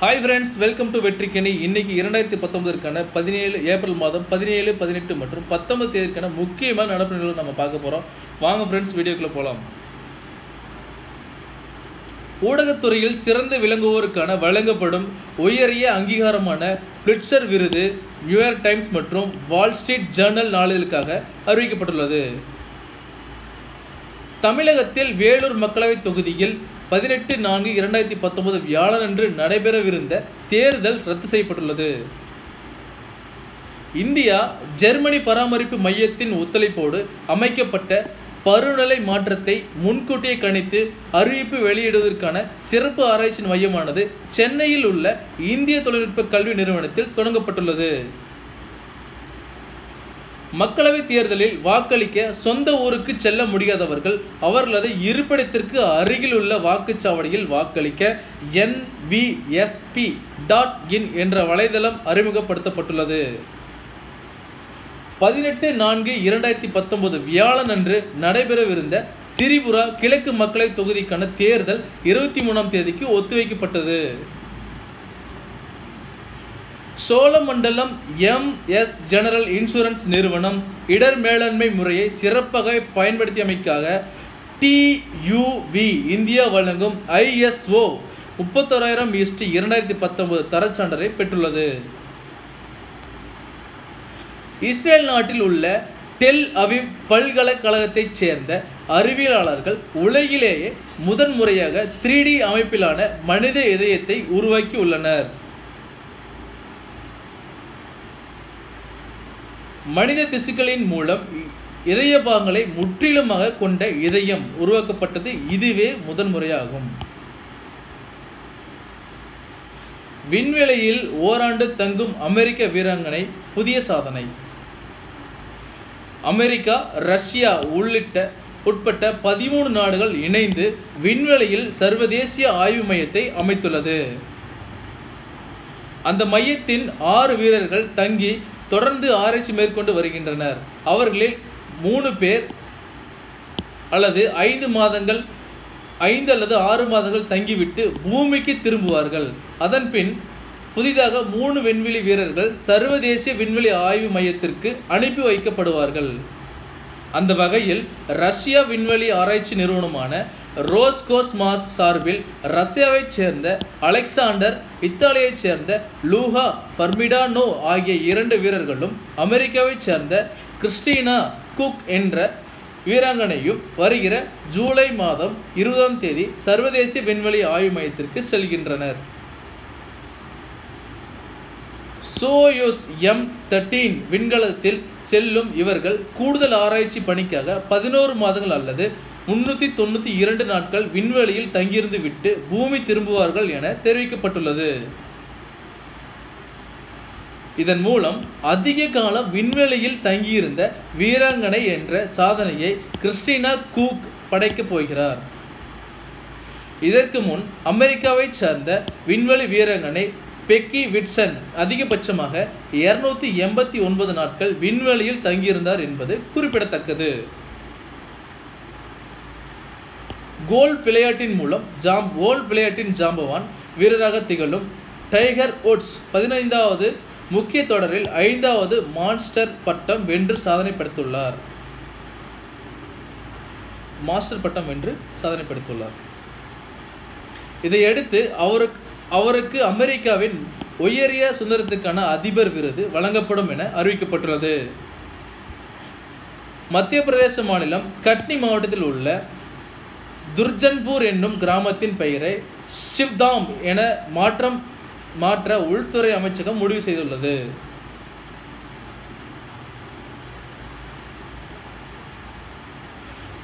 Hi friends, welcome to வெற்றிக்கணி. இன்னைக்கு 2019 17 April மாதம் 17, 18 மற்றும் 19 தேதிக்கான முக்கியமான நடப்பு நிகழ்வுகளை நம்ம பார்க்க போறோம். வாங்க friends வீடியோக்குள்ள போலாம். ஊடகத்துறையில் சிறந்து விளங்குவோருக்கான வழங்கப்படும் உயரிய அங்கீகாரமான பிளிட்சர் விருது நியூயார்க் டைம்ஸ் மற்றும் வால் ஸ்ட்ரீட் ஜர்னல் நாளிதழுக்காக அறிவிக்கப்பட்டுள்ளது. தமிழகத்தில் வேலூர் மக்களவைத் தொகுதியில் 18/4/2019 வியாழனன்று நடைபெறவிருந்த தேர்தல் ரத்து செய்யப்பட்டுள்ளது. இந்தியா ஜெர்மனி பராமரிப்பு மையத்தின் ஒத்துழைப்போடு அமைக்கப்பட்ட பருவநிலை மாற்றத்தை முன்கூட்டியே கணித்து அறிவிப்பு வெளியிடுவதற்கான சிறப்பு ஆராய்ச்சி மையமானது சென்னையில் உள்ள இந்திய தொழில்நுட்ப கல்வி நிறுவனத்தில் தொடங்கப்பட்டுள்ளது. மக்களவைத் தேர்தலில் வாக்களிக்க சொந்த ஊருக்கு செல்ல முடியாதவர்கள் அவர்களது இருப்பிடத்திற்கு அருகில் உள்ள வாக்குச்சாவடியில் வாக்களிக்க NVSP.in என்ற வலைதளம் அறிமுகப்படுத்தப்பட்டுள்ளது. 18/4/2019 வியாழனன்று நடைபெறவிருந்த திரிபுரா கிழக்கு மக்களவைத் தொகுதிக்கான தேர்தல் 23ஆம் தேதிக்கு ஒத்திவைக்கப்பட்டது. சோழமண்டலம் MS ஜெனரல் இன்சூரன்ஸ் நிறுவனம் இடர் மேலாண்மை முறையை சிறப்பாக பயன்படுத்தியமைக்காக TUV இந்தியா வழங்கும் ISO 31000/2019 தரச்சான்றை பெற்றுள்ளது. இஸ்ரேல் நாட்டில் உள்ள டெல் அவிவ் பல்கலைக்கழகத்தைச் சேர்ந்த அறிவியலாளர்கள் உலகிலேயே முதன்முறையாக 3D அமைப்பிலான மனித இதயத்தை உருவாக்கி உள்ளனர். மனித திசுக்களின் மூலம் இதய பாகங்களை முற்றிலுமாக கொண்ட இதயம் உருவாக்கப்பட்டது இதுவே முதன்முறையாகும். விண்வெளியில் ஓராண்டு தங்கும் அமெரிக்க வீராங்கனை புதிய சாதனை. அமெரிக்கா, ரஷ்யா உட்பட்ட 13 நாடுகள் இணைந்து விண்வெளியில் சர்வதேசிய ஆய்வு மையத்தை அமைத்துள்ளது. அந்த மையத்தின் 6 வீரர்கள் தங்கி தொடர்ந்து ஆராய்ச்சி மேற்கொண்டு வருகின்றனர். அவர்களில் 3 பேர் அல்லது 5 அல்லது 6 மாதங்கள் தங்கிவிட்டு பூமிக்கு திரும்புவார்கள். அதன் பின் புதிதாக 3 விண்வெளி வீரர்கள் சர்வதேசிய விண்வெளி ஆய்வு மையத்திற்கு அனுப்பி வைக்கப்படுவார்கள். அந்த வகையில் ரஷ்யா விண்வெளி ஆராய்ச்சி நிறுவனமான ரோஸ்கோஸ்மாஸ் சார்பில் ரஷ்யாவைச் சேர்ந்த அலெக்சாண்டர், இத்தாலியைச் சேர்ந்த லூகா ஃபர்மிடானோ ஆகிய 2 வீரர்களும் அமெரிக்காவைச் சேர்ந்த கிறிஸ்டினா குக் என்ற வீராங்கனையும் வருகிற ஜூலை மாதம் 20ஆம் தேதி சர்வதேசிய விண்வெளி ஆய்வு மையத்திற்கு செல்கின்றனர். சோயூஸ் M13 விண்கலத்தில் செல்லும் இவர்கள் கூடுதல் ஆராய்ச்சி பணிக்காக 11 மாதங்கள் அல்லது 392 நாட்கள் விண்வெளியில் தங்கியிருந்து விட்டு பூமி திரும்புவார்கள் என தெரிவிக்கப்பட்டுள்ளது. இதன் மூலம் அதிக காலம் விண்வெளியில் தங்கியிருந்த வீராங்கனை என்ற சாதனையை கிறிஸ்டினா கூக் படைக்கப் போகிறார். இதற்கு முன் அமெரிக்காவை சார்ந்த விண்வெளி வீராங்கனை பெக்கி விட்சன் அதிகபட்சமாக 289 நாட்கள் விண்வெளியில் தங்கியிருந்தார் என்பது குறிப்பிடத்தக்கது. கோல்ஃப் விளையாட்டின் மூலம் ஜாம்பவான் வீரராக திகழும் டைகர் உட்ஸ் 15வது முக்கிய தொடரில் 5வது மாஸ்டர் பட்டம் வென்று சாதனை படைத்துள்ளார். இதையடுத்து அவருக்கு அமெரிக்காவின் உயரிய சுதந்திரத்துக்கான அதிபர் விருது வழங்கப்படும் என அறிவிக்கப்பட்டுள்ளது. மத்திய பிரதேச மாநிலம் கட்னி மாவட்டத்தில் உள்ள துர்ஜன்பூர் என்னும் கிராமத்தின் பெயரை ஷிவ்தாம் என மாற்ற உள்துறை அமைச்சகம் முடிவு செய்துள்ளது.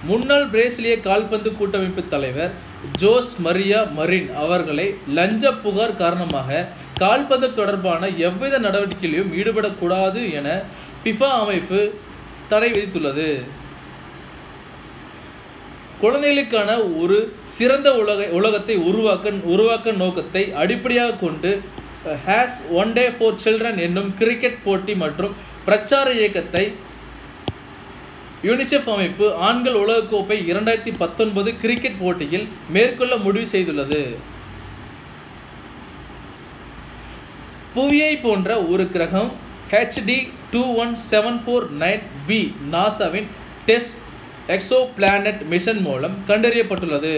முன்னாள் பிரேசிலிய கால்பந்து கூட்டமைப்பு தலைவர் ஜோஸ் மரியா மரின் அவர்களை லஞ்ச புகார் காரணமாக கால்பந்து தொடர்பான எவ்வித நடவடிக்கையிலும் ஈடுபடக்கூடாது என பிஃபா அமைப்பு தடை விதித்துள்ளது. குழந்தைகளுக்கான ஒரு சிறந்த உலகத்தை உருவாக்க நோக்கத்தை அடிப்படையாக கொண்டு One Day for Children என்னும் கிரிக்கெட் போட்டி மற்றும் பிரச்சார இயக்கத்தை யூனிசெஃப் அமைப்பு ஆண்கள் உலகக்கோப்பை 2019 கிரிக்கெட் போட்டியில் மேற்கொள்ள முடிவு செய்துள்ளது. புவியை போன்ற ஒரு கிரகம் HD 21749b நாசாவின் டெஸ் எக்ஸோபிளானட் மிஷன் மூலம் கண்டறியப்பட்டுள்ளது.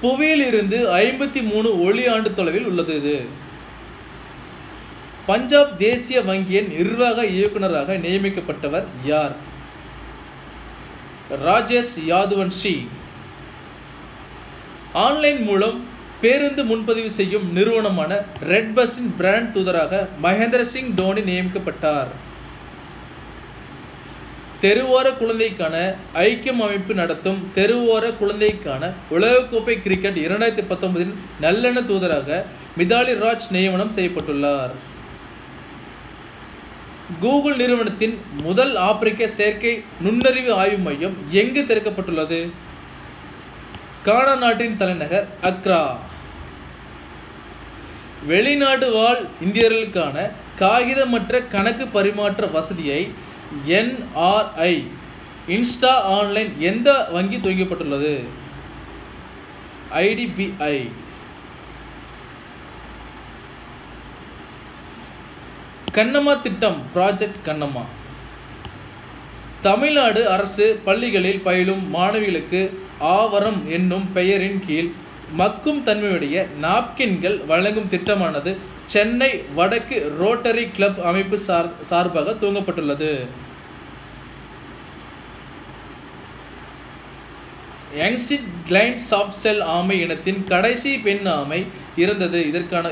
புவியில் இருந்து 53 ஒளி ஆண்டு தொலைவில் உள்ளது. இது பஞ்சாப் தேசிய வங்கியின் நிர்வாக இயக்குநராக நியமிக்கப்பட்டவர் யார்? ராஜேஷ் யாதுவன்ஷி. ஆன்லைன் மூலம் பேருந்து முன்பதிவு செய்யும் நிறுவனமான ரெட் பஸ்ஸின் பிராண்ட் தூதராக மகேந்திர சிங் தோனி நியமிக்கப்பட்டார். தெருவோர குழந்தைக்கான ஐக்கியம் அமைப்பு நடத்தும் தெருவோர குழந்தைக்கான உலகக்கோப்பை கிரிக்கெட் 2019 நல்லெண்ண தூதராக மிதாலி ராஜ் நியமனம் செய்யப்பட்டுள்ளார். கூகுள் நிறுவனத்தின் முதல் ஆப்பிரிக்க செயற்கை நுண்ணறிவு ஆய்வு மையம் எங்கு திறக்கப்பட்டுள்ளது? கானா நாட்டின் தலைநகர் அக்ரா. வெளிநாடு வாழ் இந்தியர்களுக்கான காகிதமற்ற கணக்கு பரிமாற்ற வசதியை NRI இன்ஸ்டா ஆன்லைன் எந்த வங்கி துவங்கப்பட்டுள்ளது? IDBI. கண்ணம்மா திட்டம் ப்ராஜெக்ட் கண்ணம்மா. தமிழ்நாடு அரசு பள்ளிகளில் பயிலும் மாணவிகளுக்கு ஆவரம் என்னும் பெயரின் கீழ் மக்கும் தன்மையுடைய நாப்கின்கள் வழங்கும் திட்டமானது சென்னை வடக்கு ரோட்டரி கிளப் அமைப்பு சார்பாக துவங்கப்பட்டுள்ளது. யங்ஸ்டின் கிளைண்ட் சாஃப்ட் செல் ஆமை இனத்தின் கடைசி பெண் ஆமை இறந்தது.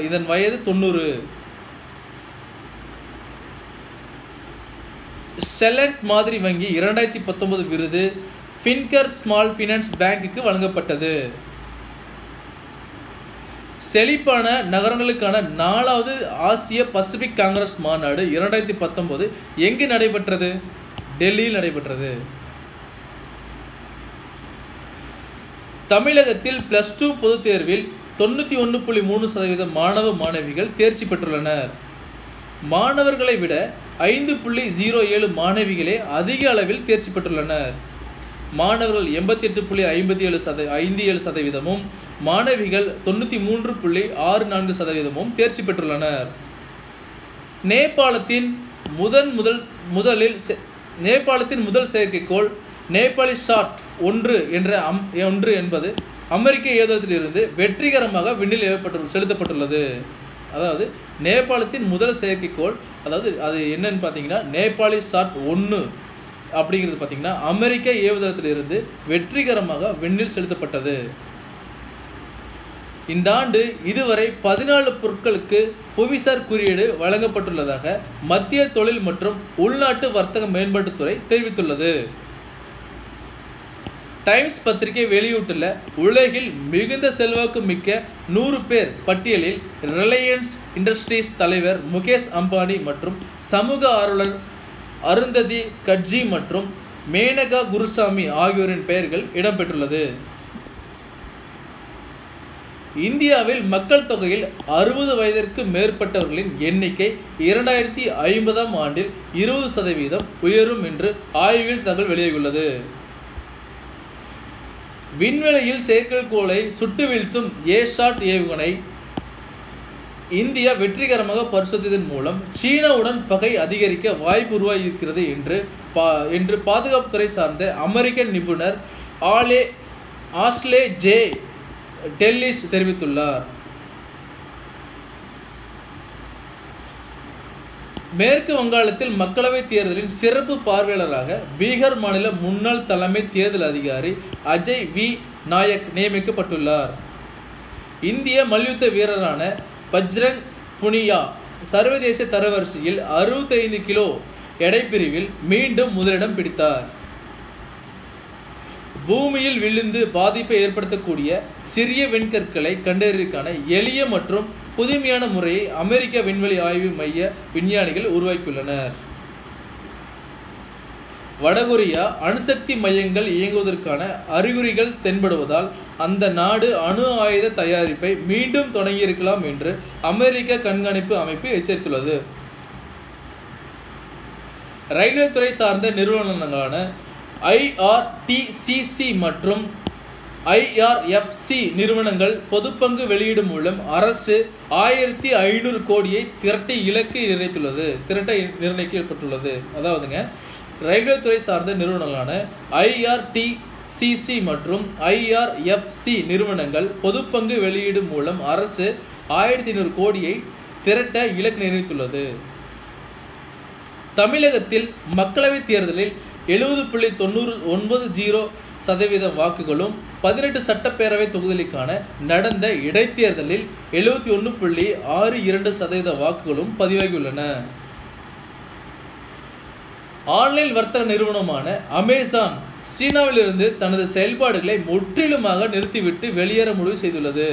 இதன் வயது 90. செலண்ட் மாதிரி வங்கி 2019 விருது ஃபின்கர் ஸ்மால் ஃபினான்ஸ் பேங்குக்கு வழங்கப்பட்டது. செழிப்பான நகரங்களுக்கான 4வது ஆசிய பசிபிக் காங்கிரஸ் மாநாடு 2019 எங்கு நடைபெற்றது? டெல்லியில் நடைபெற்றது. தமிழகத்தில் +2 பொதுத் தேர்வில் 91.3% மாணவ மாணவிகள் தேர்ச்சி பெற்றுள்ளனர். மாணவர்களை விட 5.07 மாணவிகளே அதிக அளவில் தேர்ச்சி பெற்றுள்ளனர். மாணவர்கள் 88.57% மாணவிகள் 93.64% தேர்ச்சி பெற்றுள்ளனர். நேபாளத்தின் முதல் செயற்கைக்கோள் நேபாளி சாட் 1 என்பது அமெரிக்க ஏவுதளத்தில் இருந்து வெற்றிகரமாக விண்ணில் செலுத்தப்பட்டுள்ளது. அதாவது நேபாளத்தின் முதல் செயற்கைக்கோள், அதாவது அது என்னன்னு பார்த்தீங்கன்னா நேபாளி சாட் 1 அப்படிங்கிறது பார்த்தீங்கன்னா அமெரிக்க ஏவுதளத்தில் இருந்து வெற்றிகரமாக விண்ணில் செலுத்தப்பட்டது. இந்த ஆண்டு இதுவரை 14 பொருட்களுக்கு புவிசார் குறியீடு வழங்கப்பட்டுள்ளதாக மத்திய தொழில் மற்றும் உள்நாட்டு வர்த்தக மேம்பாட்டுத்துறை தெரிவித்துள்ளது. டைம்ஸ் பத்திரிகை வெளியிட்டுள்ள உலகில் மிகுந்த செல்வாக்கு மிக்க 100 பேர் பட்டியலில் ரிலையன்ஸ் இண்டஸ்ட்ரீஸ் தலைவர் முகேஷ் அம்பானி மற்றும் சமூக ஆர்வலர் அருந்ததி கட்ஜி மற்றும் மேனகா குருசாமி ஆகியோரின் பெயர்கள் இடம்பெற்றுள்ளது. இந்தியாவில் மக்கள் தொகையில் 60 வயதிற்கு மேற்பட்டவர்களின் எண்ணிக்கை 2050 ஆண்டில் 20% உயரும் என்று ஆய்வில் தகவல் வெளியாகியுள்ளது. விண்வெளியில் செயற்கைக்கோளை சுட்டு வீழ்த்தும் ஏசாட் ஏவுகணை இந்தியா வெற்றிகரமாக பரிசோதித்ததன் மூலம் சீனாவுடன் பகை அதிகரிக்க வாய்ப்பு உருவாகியிருக்கிறது என்று பாதுகாப்புத்துறை சார்ந்த அமெரிக்க நிபுணர் ஆஸ்லே ஜே டெல்லிஸ் தெரிவித்துள்ளார். மேற்கு வங்காளத்தில் மக்களவைத் தேர்தலின் சிறப்பு பார்வையாளராக பீகார் மாநில முன்னாள் தலைமை தேர்தல் அதிகாரி அஜய் வி நாயக் நியமிக்கப்பட்டுள்ளார். இந்திய மல்யுத்த வீரரான பஜ்ரங் புனியா சர்வதேச தரவரிசையில் 65 கிலோ எடை பிரிவில் மீண்டும் முதலிடம் பிடித்தார். பூமியில் விழுந்து பாதிப்பை ஏற்படுத்தக்கூடிய சிறிய விண்கற்களை கண்டறிவதற்கான எளிய மற்றும் புதுமையான முறையை அமெரிக்க விண்வெளி ஆய்வு மைய விஞ்ஞானிகள் உருவாக்கியுள்ளனர். வடகொரியா அணுசக்தி மையங்கள் இயங்குவதற்கான அறிகுறிகள் தென்படுவதால் அந்த நாடு அணு ஆயுத தயாரிப்பை மீண்டும் தொடங்கியிருக்கலாம் என்று அமெரிக்க கண்காணிப்பு அமைப்பு எச்சரித்துள்ளது. ரயில்வே துறை சார்ந்த நிறுவனங்களான IRTCC மற்றும் IRFC நிறுவனங்கள் பொதுப்பங்கு வெளியீடு மூலம் அரசு 1500 கோடியை திரட்ட நிர்ணயிக்கப்பட்டுள்ளது. அதாவதுங்க ரயில்வே துறை சார்ந்த நிறுவனங்களான IRTCC மற்றும் IRFC நிறுவனங்கள் பொதுப்பங்கு வெளியீடு மூலம் அரசு 1500 கோடியை திரட்ட இலக்கு நிர்ணயித்துள்ளது. தமிழகத்தில் மக்களவைத் தேர்தலில் 70.90% வாக்குகளும் 18 சட்டப்பேரவை தொகுதிகளுக்கான நடந்த இடைத்தேர்தலில் 71.62% வாக்குகளும் பதிவாகியுள்ளன. ஆன்லைன் வர்த்தக நிறுவனமான அமேசான் சீனாவிலிருந்து தனது செயல்பாடுகளை முற்றிலுமாக நிறுத்திவிட்டு வெளியேற முடிவு செய்துள்ளது.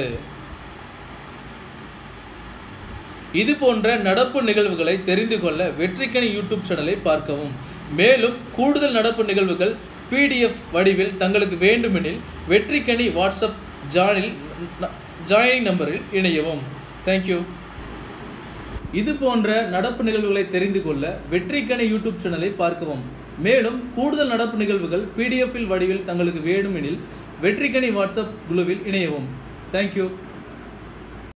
இது போன்ற நடப்பு நிகழ்வுகளை தெரிந்து கொள்ள வெற்றிக்கணி யூடியூப் சேனலை பார்க்கவும். மேலும் கூடுதல் நடப்பு நிகழ்வுகள் PDF வடிவில் தங்களுக்கு வேண்டுமெனில் வெற்றிக்கணி வாட்ஸ்அப் ஜாயினிங் நம்பரில் இணையவும். தேங்க்யூ. இது போன்ற நடப்பு நிகழ்வுகளை தெரிந்து கொள்ள வெற்றிக்கணி யூடியூப் சேனலை பார்க்கவும். மேலும் கூடுதல் நடப்பு நிகழ்வுகள் PDF வடிவில் தங்களுக்கு வேண்டுமெனில் வெற்றிக்கணி வாட்ஸ்அப் குழுவில் இணையவும். தேங்க்யூ.